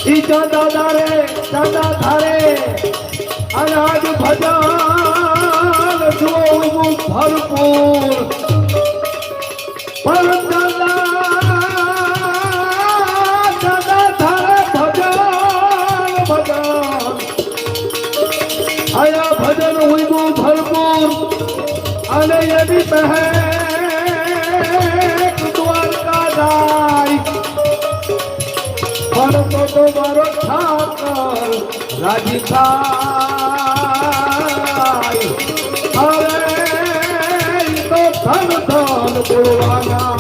ઈ ચાંદા ધારે અનાજ ભજન જોવું ભરપૂર પર ચાંદા ધારે ભજન આયા ભજન હોઈવું ભરપૂર અને એની પહેક દ્વારકા જાય ભરતો તો મારો ઠાકર રાજી થાય હવે તો ધન ધન બોલવાના